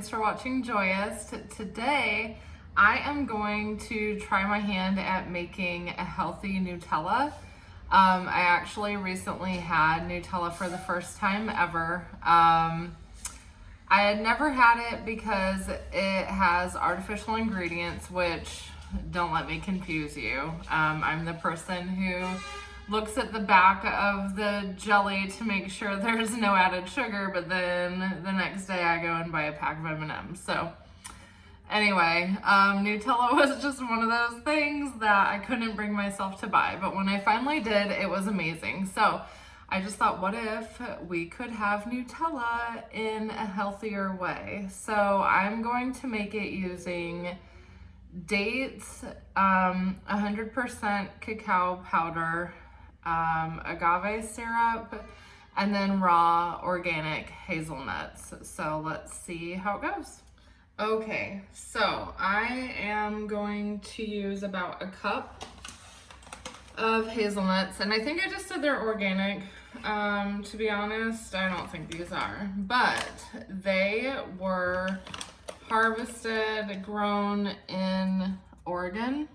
thanks for watching jōy-ist. Today, I am going to try my hand at making a healthy Nutella. I actually recently had Nutella for the first time ever. I had never had it because it has artificial ingredients, which don't let me confuse you. I'm the person who looks at the back of the jelly to make sure there's no added sugar, but then the next day I go and buy a pack of M&Ms. So anyway, Nutella was just one of those things that I couldn't bring myself to buy, but when I finally did, it was amazing. So I just thought, what if we could have Nutella in a healthier way? So I'm going to make it using dates, 100% cacao powder, agave syrup, and then raw organic hazelnuts. So let's see how it goes. Okay, so I am going to use about a cup of hazelnuts, and I think I just said they're organic. To be honest, I don't think these are, but they were harvested, grown in Oregon.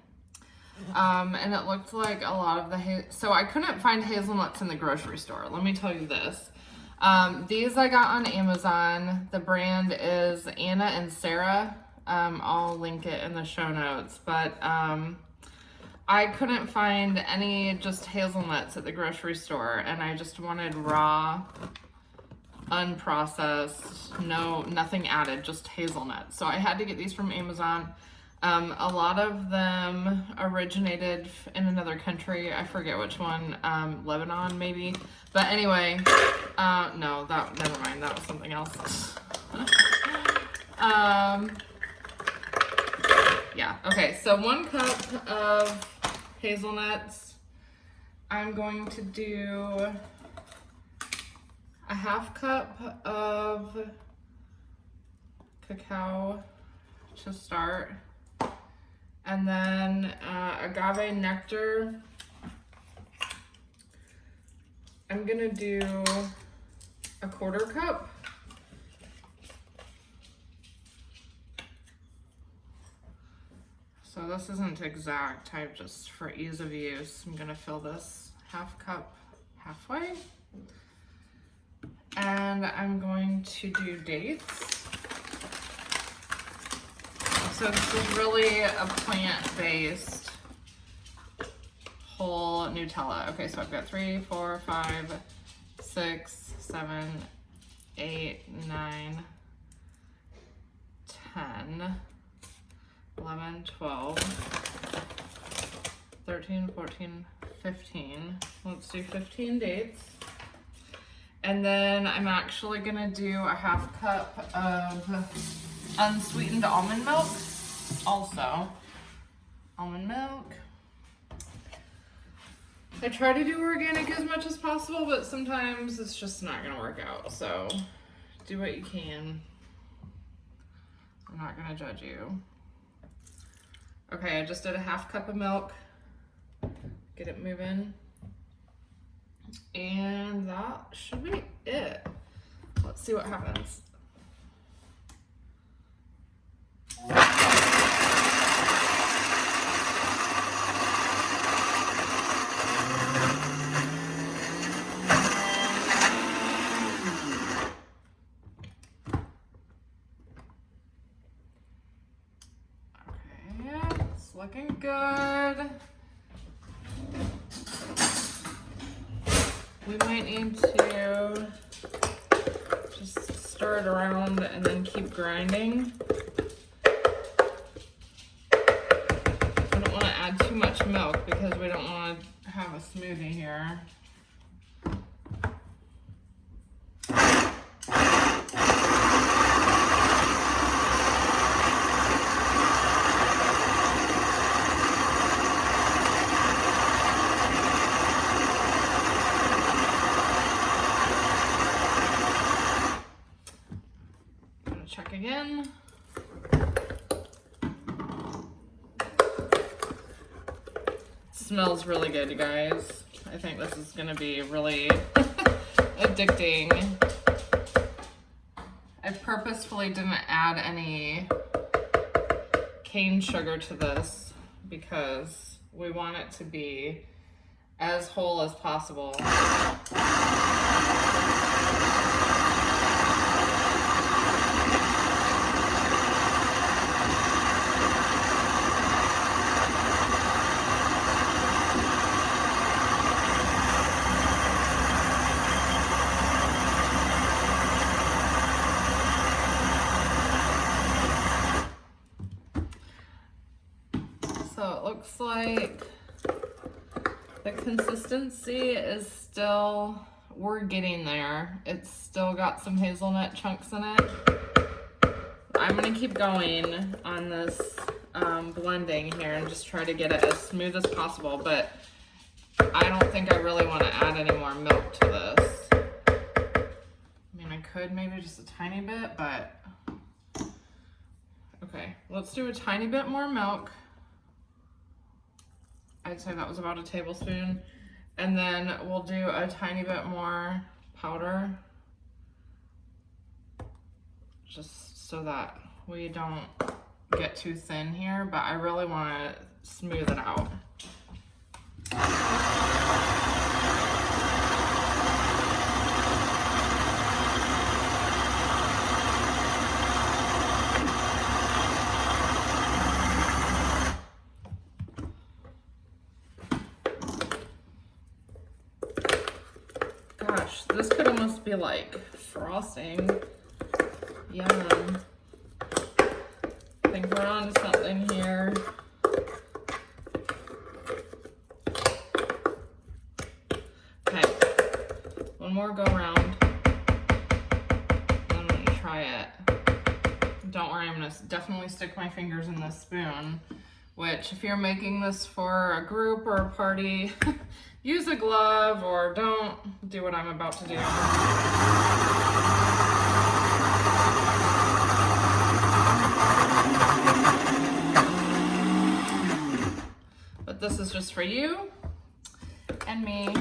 And it looked like a lot of so I couldn't find hazelnuts in the grocery store. Let me tell you this. These I got on Amazon. The brand is Anna and Sarah. I'll link it in the show notes, but I couldn't find any just hazelnuts at the grocery store, and I just wanted raw, unprocessed, nothing added, just hazelnuts. So I had to get these from Amazon. A lot of them originated in another country. I forget which one, Lebanon maybe. But anyway, no, never mind, that was something else. Yeah, okay, so 1 cup of hazelnuts. I'm going to do a 1/2 cup of cacao to start. And then agave nectar. I'm gonna do a 1/4 cup. So this isn't exact, I just, for ease of use, I'm gonna fill this 1/2 cup halfway. And I'm going to do dates. So this is really a plant-based whole Nutella. Okay, so I've got 3, 4, 5, 6, 7, 8, 9, 10, 11, 12, 13, 14, 15. Let's do 15 dates. And then I'm actually gonna do a 1/2 cup of unsweetened almond milk. Also, almond milk. I try to do organic as much as possible, but sometimes it's just not gonna work out. So do what you can. I'm not gonna judge you. Okay, I just did a 1/2 cup of milk. Get it moving. And that should be it. Let's see what happens. Looking good. We might need to just stir it around and then keep grinding. I don't want to add too much milk because we don't want to have a smoothie here. Check again. Smells really good, you guys. I think this is gonna be really addicting. I purposefully didn't add any cane sugar to this because we want it to be as whole as possible. So it looks like the consistency is still, we're getting there. It's still got some hazelnut chunks in it. I'm gonna keep going on this blending here and just try to get it as smooth as possible, but I don't think I really want to add any more milk to this. I mean, I could maybe just a tiny bit, but okay, let's do a tiny bit more milk. I'd say that was about a tablespoon. And then we'll do a tiny bit more powder, just so that we don't get too thin here, but I really want to smooth it out. Gosh, this could almost be like frosting. Yum. I think we're on to something here. Okay, one more go around. I'm gonna try it. Don't worry, I'm gonna definitely stick my fingers in this spoon, which if you're making this for a group or a party, use a glove or don't do what I'm about to do. But this is just for you and me.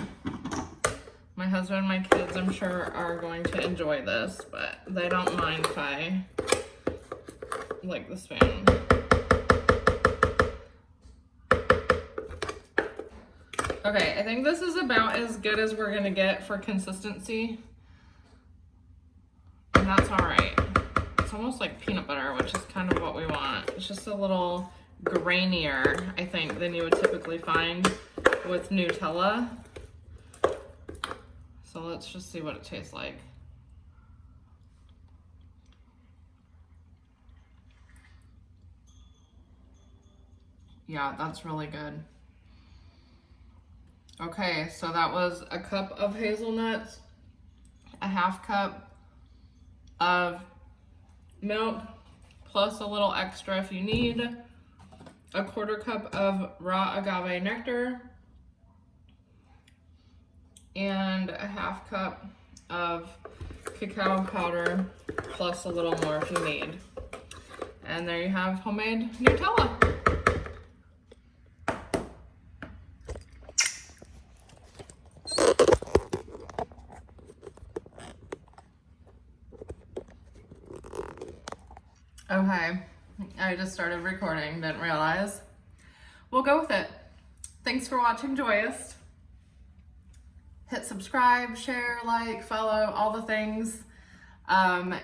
My husband and my kids, I'm sure, are going to enjoy this, but they don't mind if I lick the spoon. Okay, I think this is about as good as we're gonna get for consistency. And that's all right. It's almost like peanut butter, which is kind of what we want. It's just a little grainier, I think, than you would typically find with Nutella. So let's just see what it tastes like. Yeah, that's really good. Okay, so that was a cup of hazelnuts, a half cup of milk, plus a little extra if you need, a quarter cup of raw agave nectar, and a half cup of cacao powder, plus a little more if you need. And there you have homemade Nutella. Okay, I just started recording, didn't realize. We'll go with it. Thanks for watching jōy-ist. Hit subscribe, share, like, follow, all the things.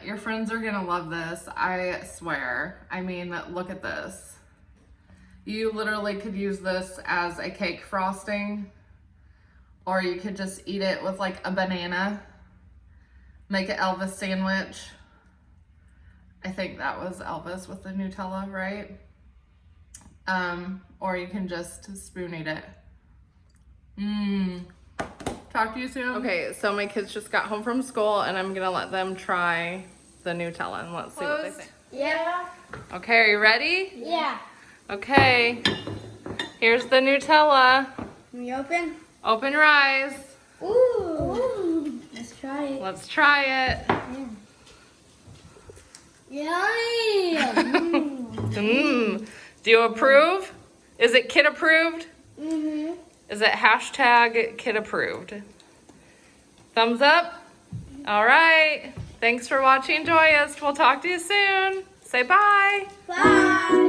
Your friends are gonna love this, I swear. I mean, look at this. You literally could use this as a cake frosting, or you could just eat it with like a banana, make an Elvis sandwich. I think that was Elvis with the Nutella, right? Or you can just spoon eat it. Talk to you soon. Okay, so my kids just got home from school and I'm gonna let them try the Nutella and let's see what they think. Yeah. Okay, are you ready? Yeah. Okay, here's the Nutella. Can we open? Open your eyes. Ooh. Let's try it. Let's try it. Yummy. Do you approve? Is it kid approved? Mm-hmm. Is it hashtag kid approved? Thumbs up? All right. Thanks for watching Jōy-ist. We'll talk to you soon. Say bye. Bye.